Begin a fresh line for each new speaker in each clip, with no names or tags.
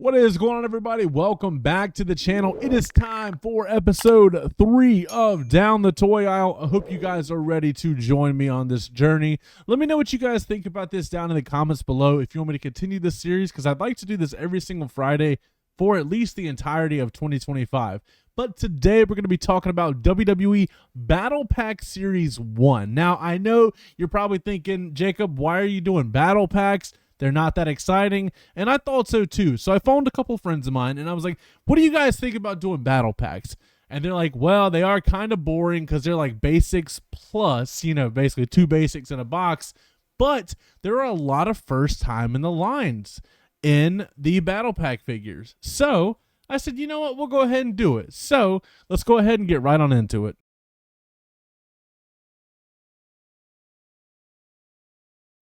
What is going on, everybody? Welcome back to the channel. It is time for episode 3 of Down the Toy Aisle. I hope you guys are ready to join me on this journey. Let me know what you guys think about this down in the comments below if you want me to continue this series, because I'd like to do this every single Friday for at least the entirety of 2025. But today we're going to be talking about WWE Battle Pack Series 1. Now, I know you're probably thinking, Jacob, why are you doing Battle Packs? They're not that exciting, and I thought so too. So I phoned a couple friends of mine, and I was like, what do you guys think about doing battle packs? And they're like, well, they are kind of boring because they're like basics plus, basically 2 basics in a box. But there are a lot of first time in the lines in the battle pack figures. So I said, you know what, we'll go ahead and do it. So let's go ahead and get right on into it.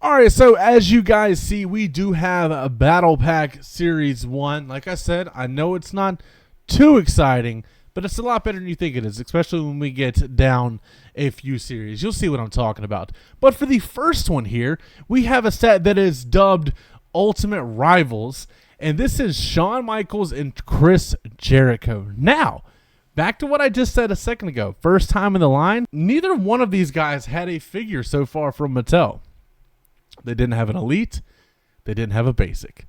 All right, so as you guys see, we do have a Battle Pack Series 1. Like I said, I know it's not too exciting, but it's a lot better than you think it is, especially when we get down a few series. You'll see what I'm talking about. But for the first one here, we have a set that is dubbed Ultimate Rivals, and this is Shawn Michaels and Chris Jericho. Now, back to what I just said a second ago, first time in the line, neither one of these guys had a figure so far from Mattel. They didn't have an elite. They didn't have a basic.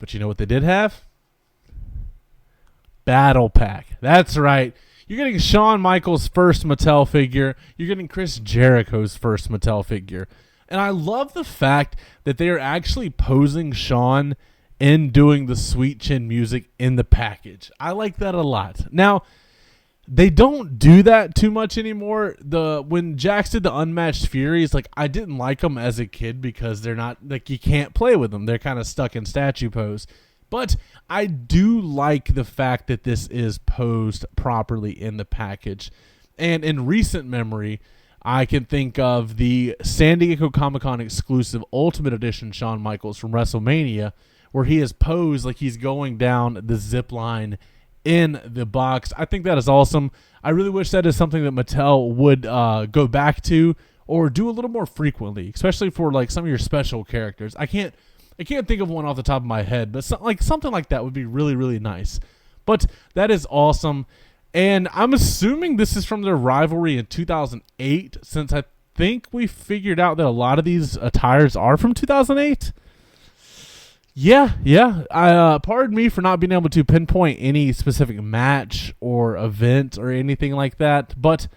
But you know what they did have? Battle Pack. That's right. You're getting Shawn Michaels' first Mattel figure. You're getting Chris Jericho's first Mattel figure. And I love the fact that they are actually posing Shawn and doing the Sweet Chin music in the package. I like that a lot. Now, they don't do that too much anymore. When Jax did the Unmatched Furies, I didn't like them as a kid because they're not, you can't play with them. They're kind of stuck in statue pose. But I do like the fact that this is posed properly in the package. And in recent memory, I can think of the San Diego Comic-Con exclusive Ultimate Edition Shawn Michaels from WrestleMania, where he is posed like he's going down the zip line in the box. I think that is awesome. I really wish that is something that Mattel would go back to or do a little more frequently, especially for some of your special characters. I can't think of one off the top of my head, but something like that would be really, really nice. But that is awesome. And I'm assuming this is from their rivalry in 2008, since I think we figured out that a lot of these attires are from 2008. Yeah. Pardon me for not being able to pinpoint any specific match or event or anything like that. But,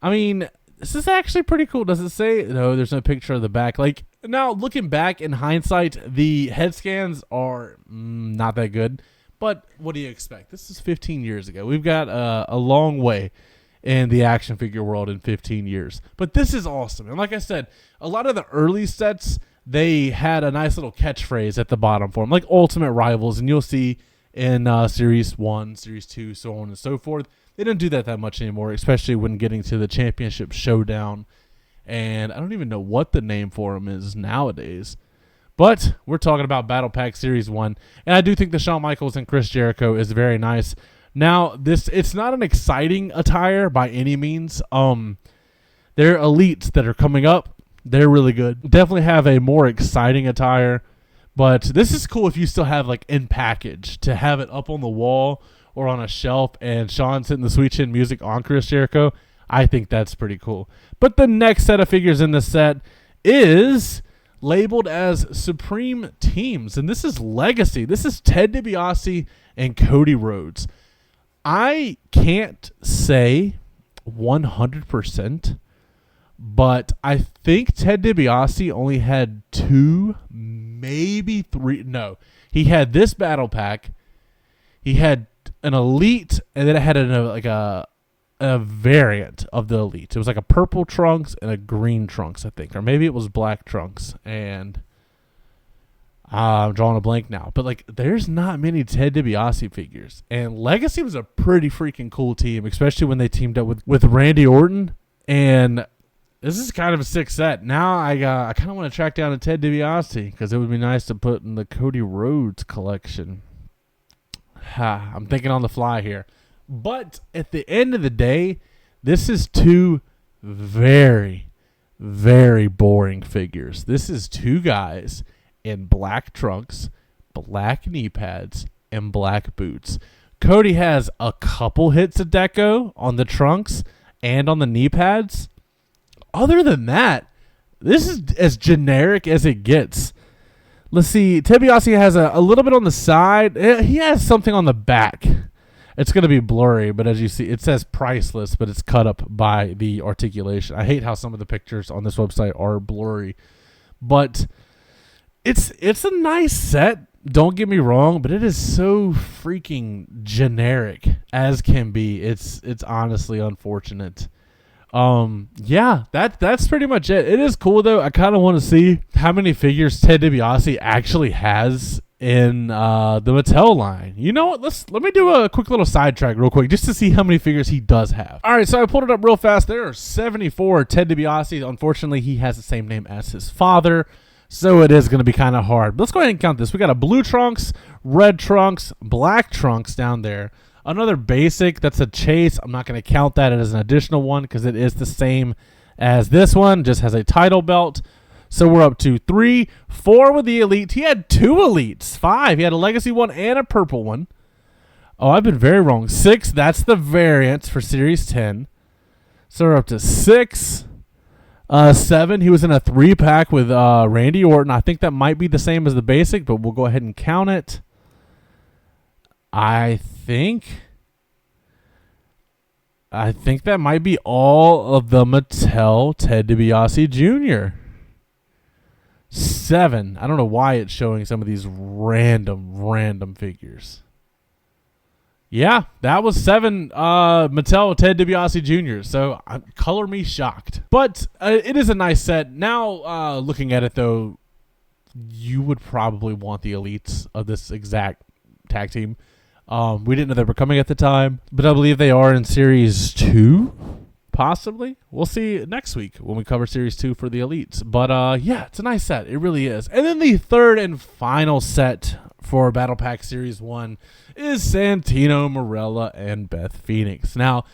I mean, this is actually pretty cool. Does it say? No, there's no picture of the back. Now, looking back in hindsight, the head scans are not that good. But what do you expect? This is 15 years ago. We've got a long way in the action figure world in 15 years. But this is awesome. And like I said, a lot of the early sets, they had a nice little catchphrase at the bottom for them, like Ultimate Rivals, and you'll see in Series 1, Series 2, so on and so forth. They don't do that much anymore, especially when getting to the Championship Showdown, and I don't even know what the name for them is nowadays. But we're talking about Battle Pack Series 1, and I do think the Shawn Michaels and Chris Jericho is very nice. Now, it's not an exciting attire by any means. They're elites that are coming up. They're really good. Definitely have a more exciting attire. But this is cool if you still have in package to have it up on the wall or on a shelf and Shawn sitting the Sweet Chin music on Chris Jericho. I think that's pretty cool. But the next set of figures in the set is labeled as Supreme Teams. And this is Legacy. This is Ted DiBiase and Cody Rhodes. I can't say 100%. But I think Ted DiBiase only had 2, maybe 3. No, he had this battle pack. He had an elite, and then it had a variant of the elite. It was like a purple Trunks and a green Trunks, I think, or maybe it was black Trunks. And I'm drawing a blank now. But there's not many Ted DiBiase figures, and Legacy was a pretty freaking cool team, especially when they teamed up with Randy Orton. And this is kind of a sick set. Now I kind of want to track down a Ted DiBiase because it would be nice to put in the Cody Rhodes collection. I'm thinking on the fly here. But at the end of the day, this is 2 very, very boring figures. This is 2 guys in black trunks, black knee pads, and black boots. Cody has a couple hits of deco on the trunks and on the knee pads. Other than that, this is as generic as it gets. Let's see. Ted DiBiase has a little bit on the side. He has something on the back. It's going to be blurry, but as you see, it says priceless, but it's cut up by the articulation. I hate how some of the pictures on this website are blurry. But it's a nice set. Don't get me wrong, but it is so freaking generic as can be. It's honestly unfortunate. Yeah, that's pretty much it. It is cool though. I kind of want to see how many figures Ted DiBiase actually has in the Mattel line. You know what? Let me do a quick little sidetrack real quick just to see how many figures he does have. All right, so I pulled it up real fast. There are 74 Ted DiBiase. Unfortunately, he has the same name as his father, so it is going to be kind of hard. But let's go ahead and count this. We got a blue trunks, red trunks, black trunks down there. Another basic, that's a chase. I'm not going to count that as an additional one because it is the same as this one, just has a title belt. So we're up to 3, 4 with the elite. He had 2 elites, 5. He had a legacy one and a purple one. Oh, I've been very wrong. 6, that's the variant for Series 10. So we're up to 6. 7, he was in a 3-pack with Randy Orton. I think that might be the same as the basic, but we'll go ahead and count it. I think that might be all of the Mattel Ted DiBiase Jr. 7. I don't know why it's showing some of these random figures. Yeah, that was 7 Mattel Ted DiBiase Jr. So color me shocked. But it is a nice set. Now, looking at it, though, you would probably want the elites of this exact tag team. We didn't know they were coming at the time, but I believe they are in Series 2, possibly. We'll see next week when we cover Series 2 for the elites. But yeah, it's a nice set. It really is. And then the third and final set for Battle Pack Series 1 is Santino Marella and Beth Phoenix. Now,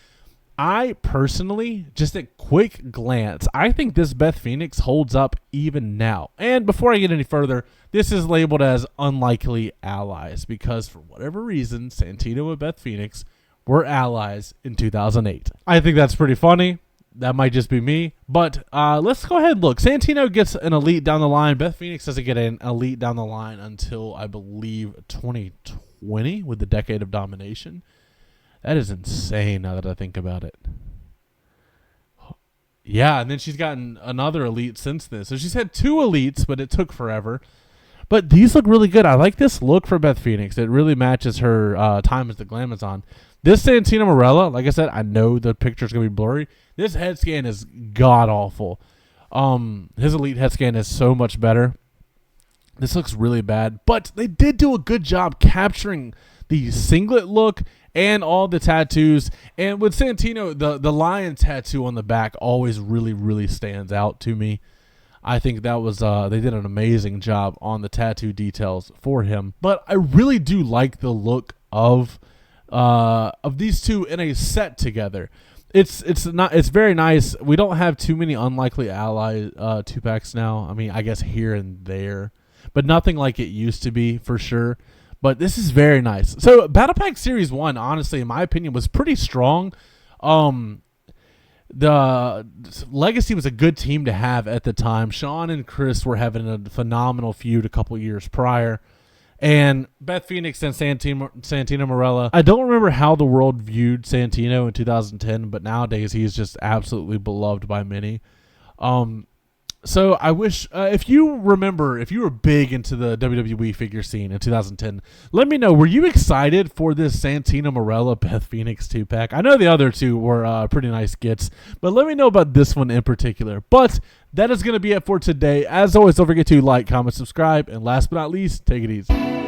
I personally, just at quick glance, I think this Beth Phoenix holds up even now. And before I get any further, this is labeled as unlikely allies because for whatever reason, Santino and Beth Phoenix were allies in 2008. I think that's pretty funny. That might just be me. But let's go ahead and look. Santino gets an elite down the line. Beth Phoenix doesn't get an elite down the line until, I believe, 2020 with the Decade of Domination. That is insane now that I think about it. Yeah, and then she's gotten another elite since this. So she's had 2 elites, but it took forever. But these look really good. I like this look for Beth Phoenix. It really matches her time as the Glamazon. This Santino Marella, like I said, I know the picture's going to be blurry. This head scan is god-awful. His elite head scan is so much better. This looks really bad. But they did do a good job capturing the singlet look and all the tattoos. And with Santino, the lion tattoo on the back always really stands out to me. I think that was they did an amazing job on the tattoo details for him. But I really do like the look of these two in a set together. It's very nice. We don't have too many unlikely ally 2-packs now. I mean, I guess here and there, but nothing like it used to be for sure. But this is very nice. So Battle Pack Series 1, honestly, in my opinion, was pretty strong. The Legacy was a good team to have at the time. Shawn and Chris were having a phenomenal feud a couple years prior. And Beth Phoenix and Santino Marella. I don't remember how the world viewed Santino in 2010, but nowadays he's just absolutely beloved by many. So I wish, if you remember, if you were big into the WWE figure scene in 2010, let me know. Were you excited for this Santino Marella Beth Phoenix 2-pack? I know the other two were pretty nice gets, but let me know about this one in particular. But that is going to be it for today. As always, don't forget to like, comment, subscribe, and last but not least, take it easy.